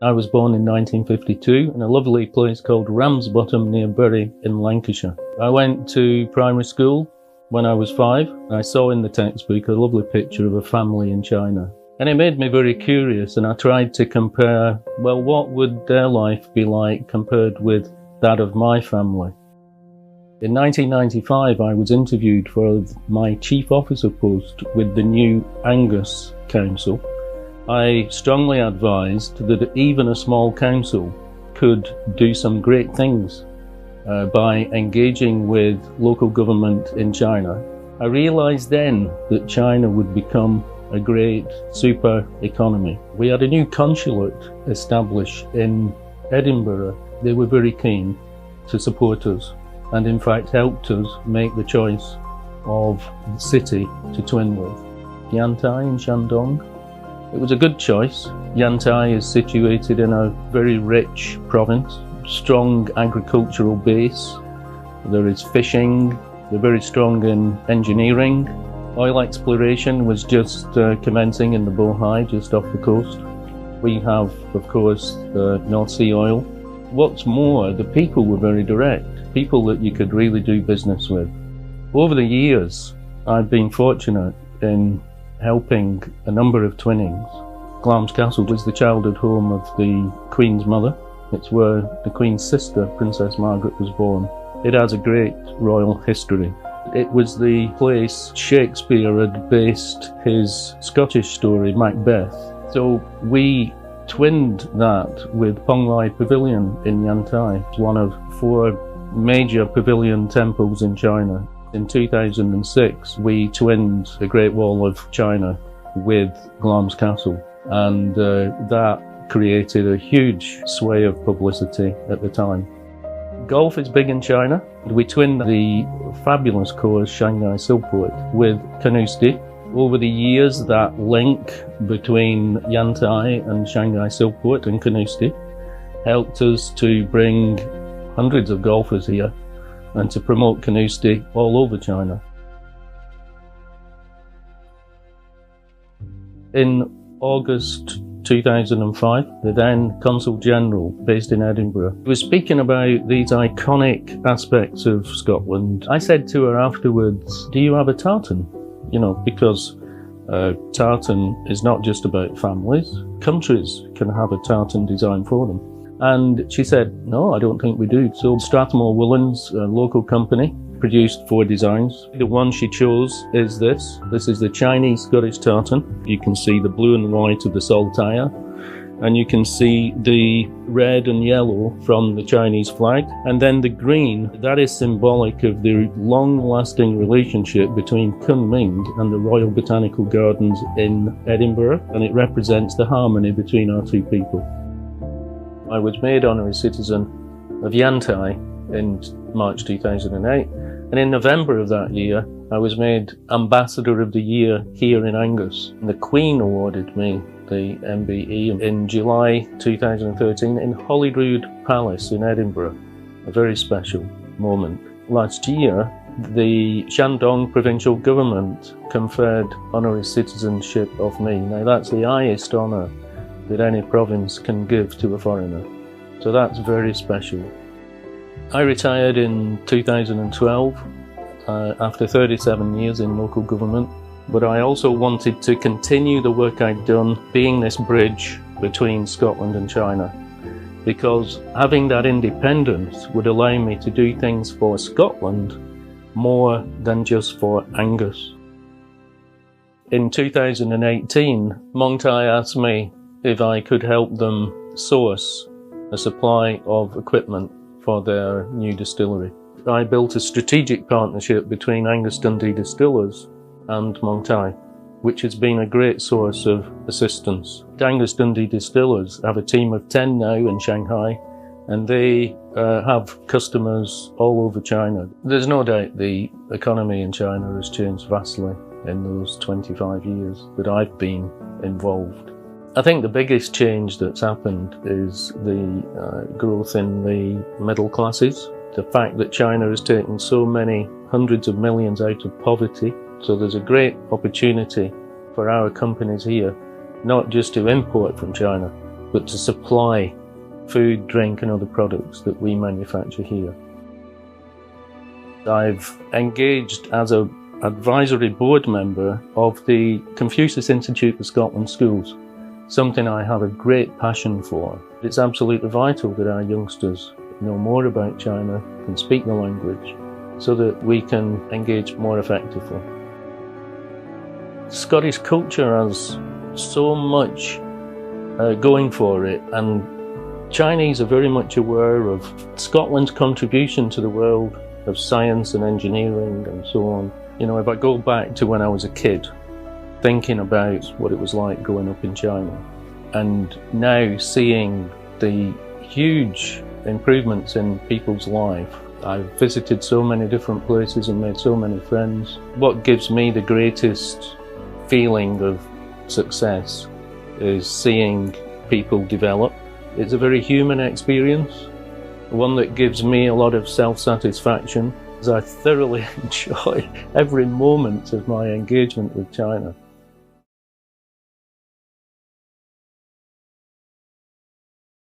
I was born in 1952 in a lovely place called Ramsbottom near Bury in Lancashire. I went to primary school when I was 5. I saw in the textbook a lovely picture of a family in China. And it made me very curious, and I tried to compare, well, what would their life be like compared with that of my family? In 1995, I was interviewed for my chief officer post with the new Angus Council. I strongly advised that even a small council could do some great things by engaging with local government in China. I realized then that China would become a great super economy. We had a new consulate established in Edinburgh. They were very keen to support us and in fact helped us make the choice of the city to twin with. Yantai in Shandong. It was a good choice. Yantai is situated in a very rich province, strong agricultural base. There is fishing, they're very strong in engineering. Oil exploration was just commencing in the Bohai, just off the coast. We have, of course, the North Sea oil. What's more, the people were very direct, people that you could really do business with. Over the years, I've been fortunate in helping a number of twinnings. Glamis Castle was the childhood home of the Queen's mother. It's where the Queen's sister, Princess Margaret, was born. It has a great royal history. It was the place Shakespeare had based his Scottish story, Macbeth. So we twinned that with Ponglai Pavilion in Yantai. It's one of 4 major pavilion temples in China. In 2006, we twinned the Great Wall of China with Glamis Castle, and that created a huge sway of publicity at the time. Golf is big in China. We twinned the fabulous course Shanghai Silkport with Canusti. Over the years, that link between Yantai and Shanghai Silkport and Canusti helped us to bring hundreds of golfers here and to promote Canusti all over China. In August 2005, the then Consul General based in Edinburgh was speaking about these iconic aspects of Scotland. I said to her afterwards, do you have a tartan? You know, because tartan is not just about families. Countries can have a tartan designed for them. And she said, no, I don't think we do. So Strathmore Woolens, a local company, produced 4 designs. The one she chose is this. This is the Chinese Scottish tartan. You can see the blue and white of the saltire, and you can see the red and yellow from the Chinese flag. And then the green, that is symbolic of the long-lasting relationship between Kunming and the Royal Botanical Gardens in Edinburgh, and it represents the harmony between our 2 people. I was made honorary citizen of Yantai in March 2008, and in November of that year I was made Ambassador of the Year here in Angus, and the Queen awarded me the MBE in July 2013 in Holyrood Palace in Edinburgh. A very special moment. Last year the Shandong Provincial Government conferred honorary citizenship of me. Now that's the highest honour that any province can give to a foreigner. So that's very special. I retired in 2012 after 37 years in local government, but I also wanted to continue the work I'd done being this bridge between Scotland and China, because having that independence would allow me to do things for Scotland more than just for Angus. In 2018, Mong Tai asked me if I could help them source a supply of equipment for their new distillery. I built a strategic partnership between Angus Dundee Distillers and Mong Tai, which has been a great source of assistance. Angus Dundee Distillers have a team of 10 now in Shanghai, and they have customers all over China. There's no doubt the economy in China has changed vastly in those 25 years that I've been involved. I think the biggest change that's happened is the growth in the middle classes. The fact that China has taken so many hundreds of millions out of poverty. So there's a great opportunity for our companies here, not just to import from China, but to supply food, drink and other products that we manufacture here. I've engaged as an advisory board member of the Confucius Institute for Scotland Schools, something I have a great passion for. It's absolutely vital that our youngsters know more about China, can speak the language, so that we can engage more effectively. Scottish culture has so much going for it, and Chinese are very much aware of Scotland's contribution to the world of science and engineering and so on. You know, if I go back to when I was a kid, thinking about what it was like growing up in China, and now seeing the huge improvements in people's life. I've visited so many different places and made so many friends. What gives me the greatest feeling of success is seeing people develop. It's a very human experience, one that gives me a lot of self-satisfaction, as I thoroughly enjoy every moment of my engagement with China.